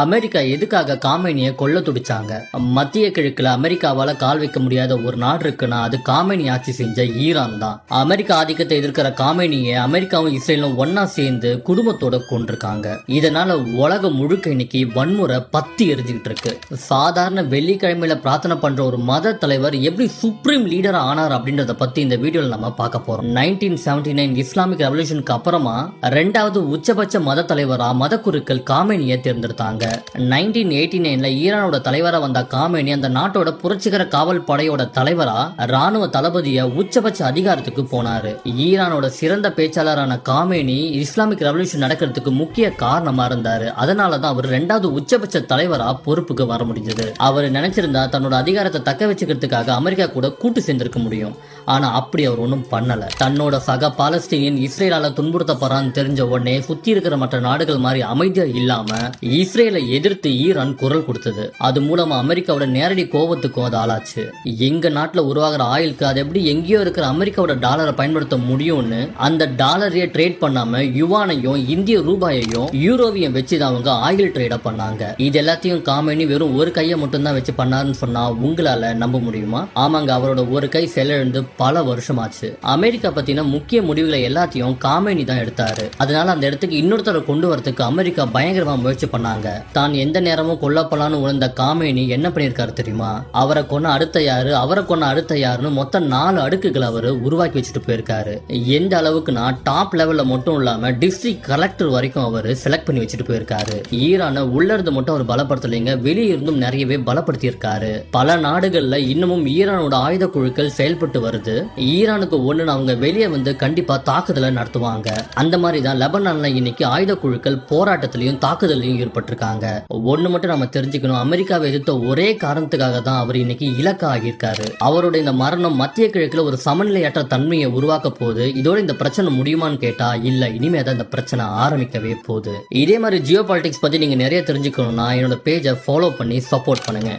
America எதுக்காக காமேனியை கொல்ல துடிச்சாங்க? மத்திய கிழக்குல அமெரிக்காவால கால் வைக்க முடியாத ஒரு நாடு இருக்குன்னா அது காமேனி ஆட்சி செஞ்ச ஈரான் தான். அமெரிக்க ஆதிக்கத்தை எதிர்க்கிற காமேனியை அமெரிக்காவும் இஸ்ரேலும் ஒன்னா சேர்ந்து குடும்பத்தோட கொண்டிருக்காங்க. இதனால உலகம் முழுக்க இன்னைக்கு வன்முறை பத்தி எரிஞ்சுக்கிட்டு இருக்கு. சாதாரண வெள்ளிக்கிழமையில பிரார்த்தனை பண்ற ஒரு மத தலைவர் எப்படி சுப்ரீம் லீடர் ஆனார் அப்படின்றத பத்தி இந்த வீடியோல நம்ம பார்க்க போறோம். 1979 இஸ்லாமிக் ரெவல்யூஷனுக்கு அப்புறமா இரண்டாவது உச்சபட்ச மத தலைவரா மத குருக்கள் காமேனியை தேர்ந்தெடுத்தாங்க. 1989ல ஈரானோட தலைவரா வந்த காமேனி அந்த நாட்டோட புரட்சிகர காவல் படையோட தலைவரா ராணுவ தளபதியா உச்சபட்ச அதிகாரத்துக்கு போனாரு. ஈரானோட சிறந்த பேச்சாளரான காமேனி இஸ்லாமிக் ரெவல்யூஷன் நடக்கிறதுக்கு முக்கிய காரணமா இருந்தாரு. அதனாலதான் அவர் இரண்டாவது உச்சபட்ச தலைவரா பொறுப்புக்கு வர முடிஞ்சது. அவர் நினைச்சிருந்தா தன்னோட அதிகாரத்தை தக்க வச்சுக்கிறதுக்காக அமெரிக்கா கூட கூட்டு சேர்ந்திருக்க முடியும். ஆனா அப்படி அவர் ஒன்றும் பண்ணல. தன்னோட சக பாலஸ்தீனியன் இஸ்ரேலால துன்புறுத்தப்படுறான்னு தெரிஞ்ச உடனே சுத்தி இருக்கிற மற்ற நாடுகள் மாதிரி அமைதியா இல்லாம இஸ்ரேலை எதிர்த்து ஈரான் குரல் கொடுத்தது. அது மூலமா அமெரிக்காவோட நேரடி கோபத்துக்கும் அது ஆளாச்சு. எங்க நாட்டுல உருவாகிற ஆயிலுக்கு அது எப்படி எங்கேயோ இருக்கிற அமெரிக்காவோட டாலரை பயன்படுத்த முடியும்னு அந்த டாலரையே ட்ரேட் பண்ணாம யுவானையும் இந்திய ரூபாயையும் யூரோவையும் வச்சுதான் அவங்க ஆயில் ட்ரேட பண்ணாங்க. இது எல்லாத்தையும் காமேனி வெறும் ஒரு கையை மட்டும் தான் வச்சு பண்ணாருன்னு சொன்னா உங்களால நம்ப முடியுமா? ஆமாங்க, அவரோட ஒரு கை செயலிழந்து பல வருஷம் ஆச்சு. அமெரிக்கா பத்தின முக்கிய முடிவுகளை எல்லாத்தையும் காமேனி தான் எடுத்தாரு. அதனால அந்த இடத்துக்கு இன்னொருத்தரை கொண்டு வரதுக்கு அமெரிக்கா பயங்கரமா முயற்சி பண்ணாங்க. தான் எந்த நேரமும் கொல்லப்படலான்னு உணர்ந்த காமேனி என்ன பண்ணிருக்காரு தெரியுமா? அவரை கொன்ன அடுத்த யாரு, அவரை கொன்ன அடுத்த யாருன்னு மொத்தம் 4 அடுக்குகள் அவரு உருவாக்கி வச்சுட்டு போயிருக்காரு. எந்த அளவுக்குன்னா டாப் லெவல்ல மட்டும் இல்லாம டிஸ்ட்ரிக்ட் கலெக்டர் வரைக்கும் அவரு செலக்ட் பண்ணி வச்சுட்டு போயிருக்காரு. ஈரானை உள்ள இருந்து மட்டும் அவர் பலப்படுத்தலைங்க, வெளியே இருந்தும் நிறையவே பலப்படுத்தி இருக்காரு. பல நாடுகள்ல இன்னமும் ஈரானோட ஆயுத குழுக்கள் செயல்பட்டு வருது. ஈரானுக்கு ஒண்ணு அவங்க வெளியே வந்து கண்டிப்பா தாக்குதலை நடத்துவாங்க. அந்த மாதிரி தான் லெபனான்ல இன்னைக்கு ஆயுத குழுக்கள் போராட்டத்திலையும் தாக்குதலையும் ஈடுபட்டிருக்காங்க. ஒண்ணு மட்டும் நம்ம தெரிஞ்சுக்கணும், அமெரிக்காவை எதிர்த்த ஒரே காரணத்துக்காக தான் அவர் இன்னைக்கு இலக்கா ஆகியிருக்காரு. அவரோட இந்த மரணம் மத்திய கிழக்குல ஒரு சமநிலையற்ற தன்மையை உருவாக்க போகுது. இதோட இந்த பிரச்சனை முடியுமான்னு கேட்டா இல்ல, இனிமே தான் இந்த பிரச்சனை ஆரம்பிக்கவே போகுது. இதே மாதிரி ஜியோ பாலிடிக்ஸ் பத்தி நீங்க நிறைய தெரிஞ்சுக்கணும்னா என்னோட பேஜை ஃபாலோ பண்ணி சப்போர்ட் பண்ணுங்க.